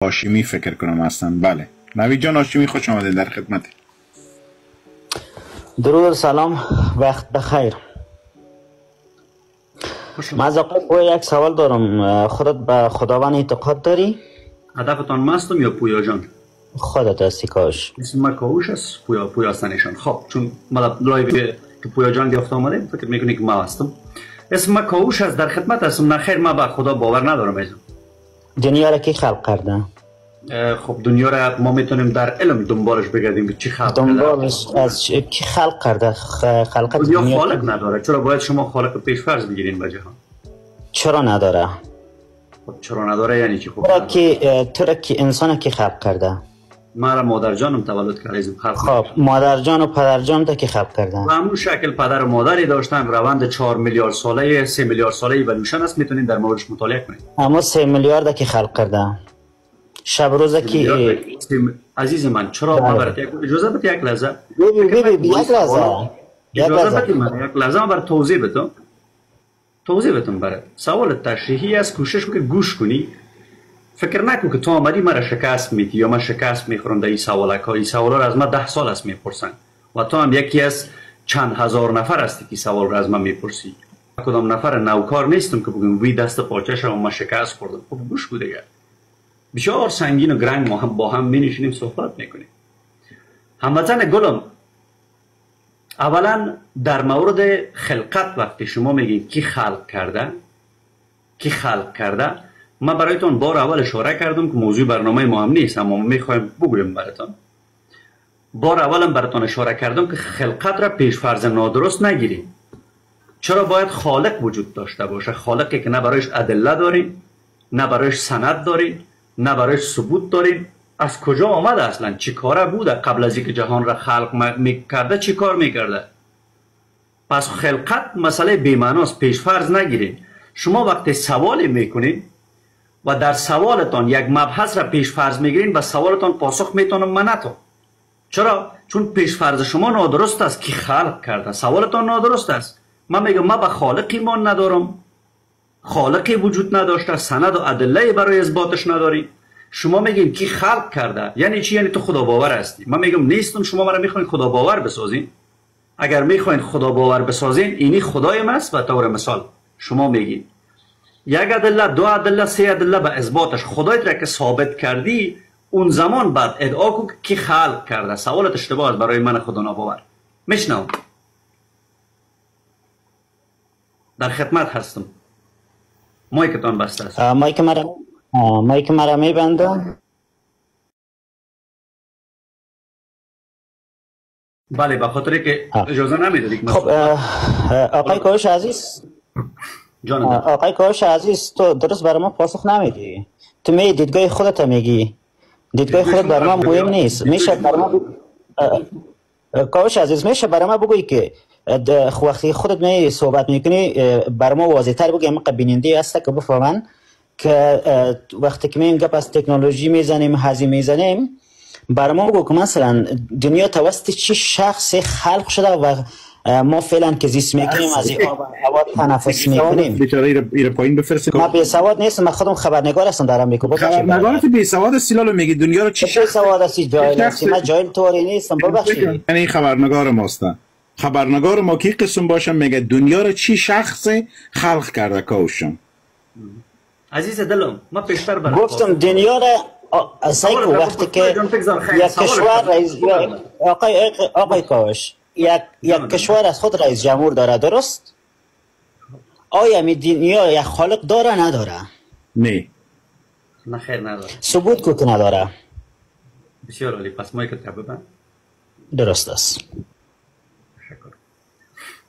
هاشمی فکر کنم هستن. بله نوید جان هاشمی، خوش آمدید، در خدمت. درود، سلام، وقت بخیر. من از آقای یک سوال دارم. خودت به خداوند اعتقاد داری؟ هدفتان مستم یا پویا جان؟ خودت هستی کاش. اسم من کاوش است، پویا هستنشان. خب چون من لایو که پویا جان گفته آمده فکر میکنی که من هستم. اسم من کاوش است، در خدمت هستم. نخیر، من به خدا باور ندارم. ایزم دنیا را کی خلق کرده؟ خب دنیا را ما میتونیم در علم دنبالش بگردیم که چی خلق کرده. دنبالش از کی خلق کرده؟ خلقت دنیا خالق نداره. چرا باید شما خالق پیش فرض بگیرین به جهان؟ چرا نداره؟ خب چرا نداره یعنی چی؟ خب تو را که انسان کی خلق کرده؟ ما را مادر جانم تولد کرده. خب مادر جان و پدر جان تا کی خلق کرده؟ به همون شکل پدر و مادری داشتن. روند 4 میلیارد ساله 3 میلیارد ساله ایولوشن است، میتونین در موردش مطالعه کنید. اما 3 میلیارد کی خلق کرده؟ شب روز کی عزیز من چرا ما برات یک اجازه بده یک لحظه یک لحظه من برات توضیح بدم برات. سوال تشریحی است، کوشش کن که گوش کنی. فکر نکن که تو آمدی مرا شکست میدی یا من شکست میخورم در این سوالک. این سوالا را از من 10 سال است میپرسن و تو هم یکی از چند هزار نفر هستی که سوال را از من میپرسی. کدام نفر نوکار نیستم که بگم وی دست پاچش و من شکست خوردم. خب گوش کن دیگه. بسیار سنگین و گرنگ ما هم با هم می نشینیم صحبت میکنیم. هموطن گلم، اولا در مورد خلقت وقتی شما میگید کی خلق کرده، من برایتون بار اول اشاره کردم که موضوع برنامه ما هم نیست، اما میخوایم بگویم براتون. بار اولم براتون اشاره کردم که خلقت را پیش فرض نادرست نگیریم. چرا باید خالق وجود داشته باشه؟ خالقی که نه برایش ادله داریم، نه برایش سند داریم، نه برایش ثبوت داریم. از کجا آمده اصلا؟ چی کاره بوده قبل از اینکه جهان را خلق میکرده؟ چی کار میکرده؟ پس خلقت مسئله بی‌معناست، پیش فرض نگیرید. شما وقتی سوالی میکنید و در سوالتان یک مبحث را پیش فرض میگیرین و سوالتان پاسخ میتونم من نتون. چرا؟ چون پیش فرض شما نادرست است که خلق کرده. سوالتان نادرست است. من میگم من به خالق ایمان ندارم، خالقی وجود نداشته، سند و ادله برای اثباتش نداری. شما میگین کی خلق کرده؟ یعنی چی؟ یعنی تو خدا باور هستی. من میگم نیستم. شما مرا میخواین خدا باور بسازین. اگر میخواین خدا باور بسازین، اینی خدای است. و طور مثال شما میگین یک ادله، 2 ادله، 3 ادله به اثباتش خدایت را که ثابت کردی، اون زمان بعد ادعا کن که کی خلق کرده. سوالت اشتباه است برای من خدا ناباور. میشنوم، در خدمت هستم. مایکتان بسته است. مایک مرا میبنده؟ بله، به خاطر که اجازه نمیدادید. خب آقای کاوش عزیز، آقای کاوش عزیز، تو درست برای ما پاسخ نمیدی. تو می دیدگاه خودت میگی. دیدگاه خودت برای ما مهم نیست. میشه برای ما کاوش عزیز، میشه برای ما بگویی که وقتی خودت می صحبت میکنی برای ما واضح تر بگی. ما بیننده هست که بفهمن که وقتی که می گپ از تکنولوژی میزنیم، هزی میزنیم، برای ما بگو که مثلا دنیا توسط چه شخصی خلق شده و ما فعلا که زیست میکنیم از این آب هوا تنفس میکنیم. بیچاره ایره پایین بفرست. من بی سواد نیستم، من خودم خبرنگار هستم دارم میگم. خبرنگارت بی سواد سیلالو میگی دنیا رو چی شخص؟ بی سواد هستی، جاهل هستی. من جاهل طوری نیستم، ببخشید. یعنی خبرنگار ماستن. خبرنگار ما کی قسم باشم میگه دنیا رو چی شخص خلق کرده کاوشم؟ عزیز دلم، ما پیشتر برام گفتم دنیا را اصلا وقتی که یک کشور رئیس آقای کاوش یک کشور از خود رئیس جمهور داره، درست؟ آیا می دنیا یک خالق داره نداره؟ نه خیر نداره. ثبوت کو که نداره؟ بسیار عالی. پس ما یک ببین. درست است. شکر.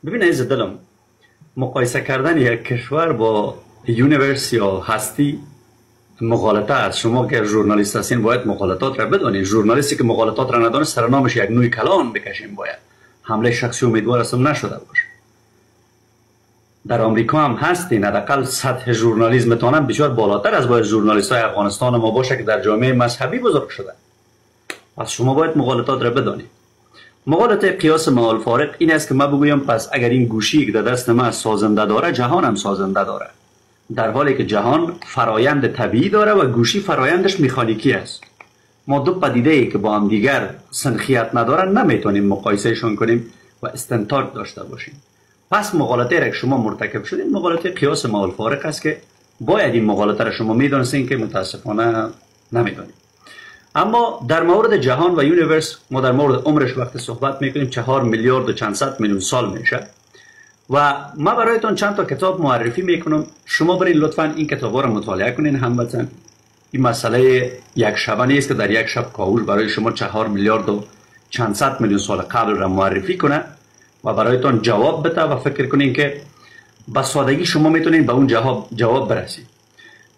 ببین عزیز دلم، مقایسه کردن یک کشور با یونیورس یا هستی مغالطه است. شما که ژورنالیست هستین باید مغالطات را بدونید. ژورنالیستی که مغالطات را ندونه سرنامش یک نوع کلان بکشیم. باید حمله شخصی امیدوار هستم نشده باشه. در آمریکا هم هستین، حداقل سطح ژورنالیسمتان هم بسیار بالاتر از باید ژورنالیست های افغانستان ما باشه که در جامعه مذهبی بزرگ شده. پس شما باید مغالطات را بدونید. مغالطه قیاس معال فارق این است که من بگویم پس اگر این گوشی که در دست من سازنده داره، جهان هم سازنده داره. در حالی که جهان فرایند طبیعی داره و گوشی فرایندش مکانیکی است. ما دو پدیده ای که با هم دیگر سنخیت ندارن نمیتونیم مقایسهشون کنیم و استنتاج داشته باشیم. پس مغالطه را که شما مرتکب شدین مغالطه قیاس ما الفارق است که باید این مغالطه را شما میدونستین که متاسفانه نمیدونید. اما در مورد جهان و یونیورس ما در مورد عمرش وقت صحبت میکنیم 4 میلیارد و چند صد میلیون سال میشه و ما برایتون چند تا کتاب معرفی میکنم. شما برین لطفا این کتابا رو مطالعه کنین هموطن. این مسئله یک شبه نیست که در یک شب کاهوش برای شما 4 میلیارد و چند صد میلیون سال قبل را معرفی کنه و برایتون جواب بده و فکر کنین که با سادگی شما میتونین به اون جواب برسید.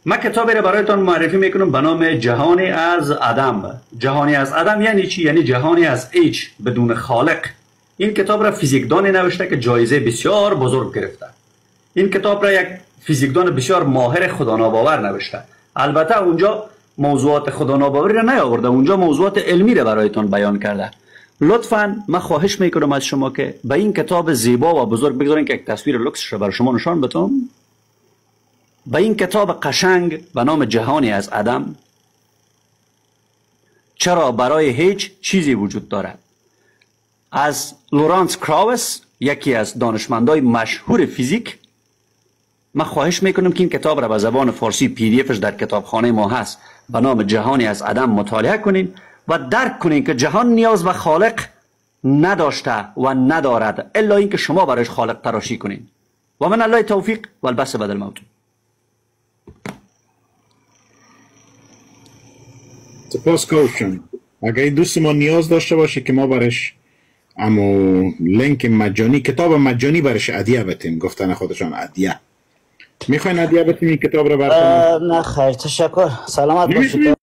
من کتابی را برایتون معرفی میکنم به نام جهانی از عدم. جهانی از عدم یعنی چی؟ یعنی جهانی از هیچ بدون خالق. این کتاب را فیزیکدانی نوشته که جایزه بسیار بزرگ گرفته. این کتاب را یک فیزیکدان بسیار ماهر خداناباور نوشته. البته اونجا موضوعات خداناباوری را نیاورده، اونجا موضوعات علمی را برایتون بیان کرده. لطفاً من خواهش میکنم از شما که به این کتاب زیبا و بزرگ بگذارین که یک تصویر لوکسش را برای شما نشان بدم. به این کتاب قشنگ به نام جهانی از عدم، چرا برای هیچ چیزی وجود دارد، از لورانس کراوس، یکی از دانشمندای مشهور فیزیک. من خواهش میکنم که این کتاب را به زبان فارسی پی دی افش در کتابخانه ما هست به نام جهانی از عدم مطالعه کنین و درک کنین که جهان نیاز به خالق نداشته و ندارد الا اینکه شما برایش خالق تراشی کنین. و من الله توفیق و البس بعد الموت. سپاس کوشن. اگر دوست ما نیاز داشته باشه که ما برش اما لینک مجانی، کتاب مجانی برش هدیه بتیم، گفتن خودشان هدیه. میخواین هدیه بتیم این کتاب رو براتون؟ نه خیر، تشکر، سلامت باشید.